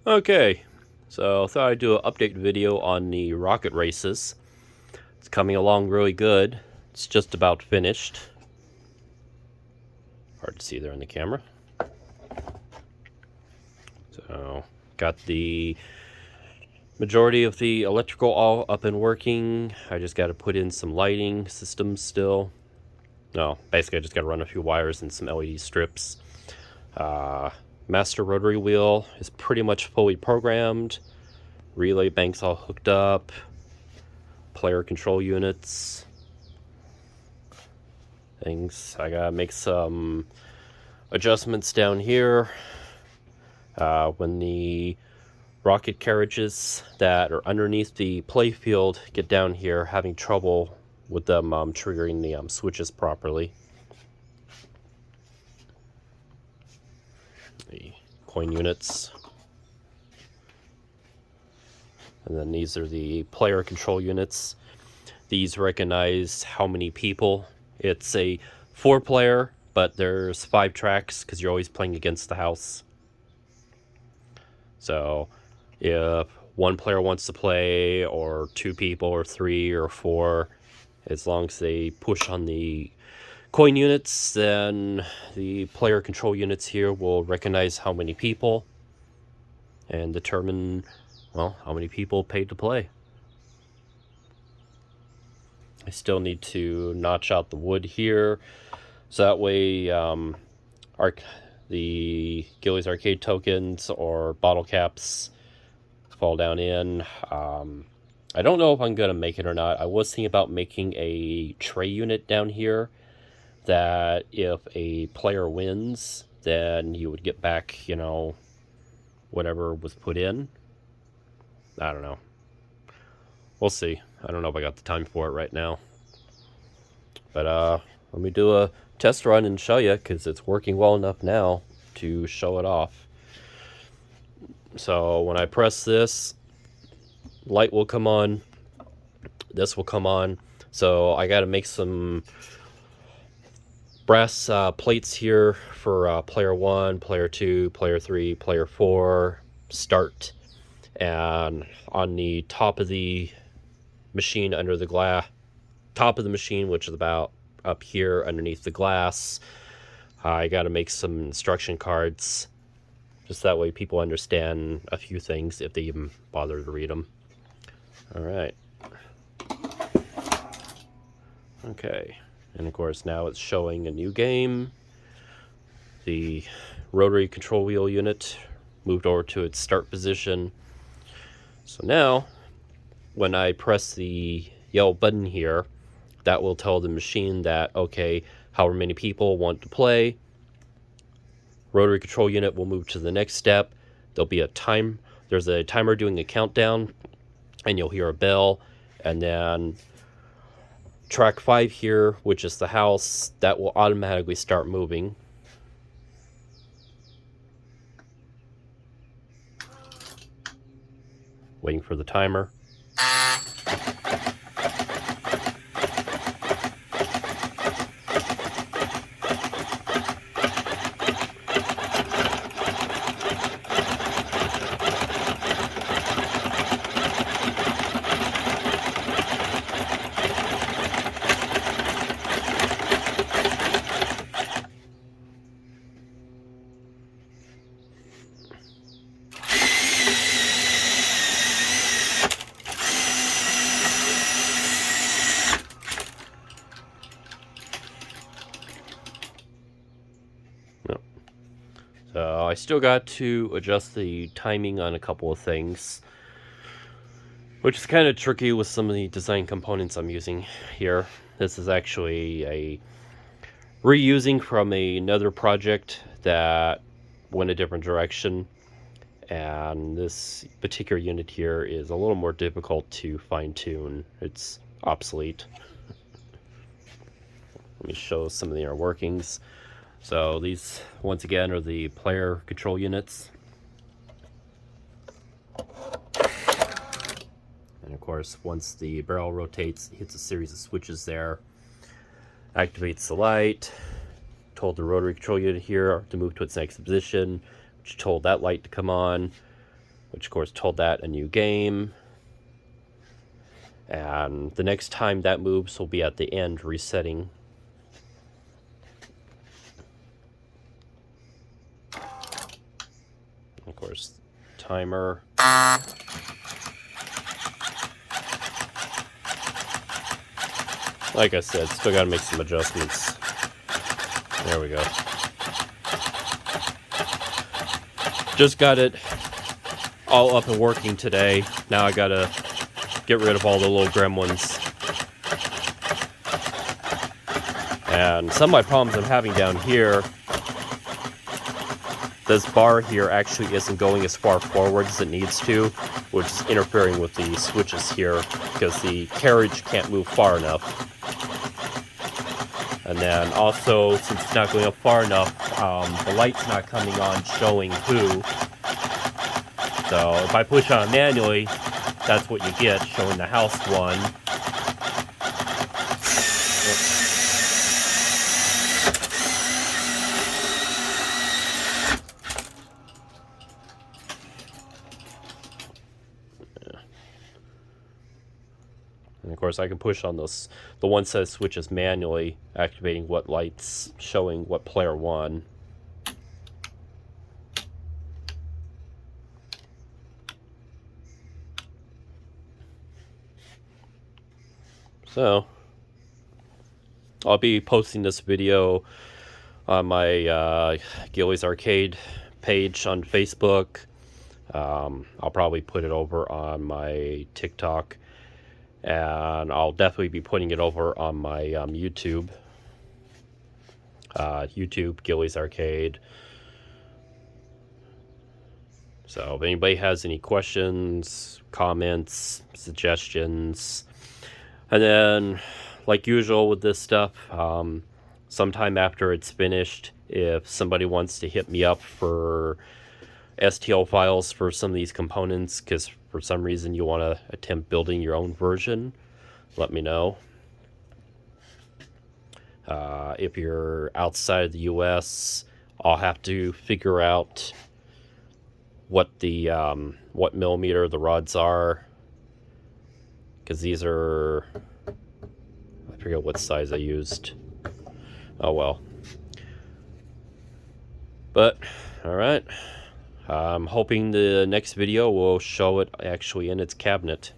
Okay, so I thought I'd do an update video on the rocket races. It's coming along really good. It's just about finished. Hard to see there in the camera. So, got the majority of the electrical all up and working. I just got to put in some lighting systems still. No, basically I just got to run a few wires and some LED strips. Master rotary wheel is pretty much fully programmed. Relay banks all hooked up. Player control units. Things. I gotta make some adjustments down here. When the rocket carriages that are underneath the playfield get down here, having trouble with them triggering the switches properly. The coin units. And then these are the player control units. These recognize how many people. It's a 4-player, but there's 5 tracks because you're always playing against the house. So if one player wants to play, or 2 people, or 3 or 4, as long as they push on the coin units, then the player control units here will recognize how many people and determine, well, how many people paid to play. I still need to notch out the wood here, so that way the Gillies Arcade tokens or bottle caps fall down in. I don't know if I'm gonna make it or not. I was thinking about making a tray unit down here that if a player wins, then you would get back, whatever was put in. I don't know. We'll see. I don't know if I got the time for it right now. But let me do a test run and show you, because it's working well enough now to show it off. So when I press this, light will come on. This will come on. So I got to make some brass plates here for player 1, player 2, player 3, player 4, start. And on the top of the machine, under the glass, top of the machine, which is about up here underneath the glass, I got to make some instruction cards, just that way people understand a few things if they even bother to read them. All right. Okay. And of course now it's showing a new game. The rotary control wheel unit moved over to its start position. So now when I press the yellow button here, that will tell the machine that, okay, however many people want to play. Rotary control unit will move to the next step. There'll be there's a timer doing a countdown, and you'll hear a bell. And then track 5 here, which is the house, that will automatically start moving. Waiting for the timer. So I still got to adjust the timing on a couple of things, which is kind of tricky with some of the design components I'm using here. This is actually a reusing from another project that went a different direction, and this particular unit here is a little more difficult to fine-tune. It's obsolete. Let me show some of the inner workings. So these, once again, are the player control units. And of course, once the barrel rotates, it hits a series of switches there. Activates the light. Told the rotary control unit here to move to its next position, which told that light to come on. which of course told that a new game. And the next time that moves will be at the end, resetting. Of course, timer. Like I said, still gotta make some adjustments. There we go. Just got it all up and working today. Now I gotta get rid of all the little gremlins. And some of my problems I'm having down here, this bar here actually isn't going as far forward as it needs to, which is interfering with the switches here because the carriage can't move far enough. And then also, since it's not going up far enough, the light's not coming on showing who. So if I push on manually, that's what you get, showing the house one. And of course I can push on those, the one set of switches manually, activating what lights, showing what player won. So, I'll be posting this video on my Gilly's Arcade page on Facebook. I'll probably put it over on my TikTok. And I'll definitely be putting it over on my YouTube. YouTube, Gilly's Arcade. So if anybody has any questions, comments, suggestions, and then, like usual with this stuff, sometime after it's finished, if somebody wants to hit me up for STL files for some of these components, because for some reason you want to attempt building your own version, let me know. If you're outside the US, I'll have to figure out what the what millimeter the rods are, because these are, I forget what size I used. Oh well. But all right, I'm hoping the next video will show it actually in its cabinet.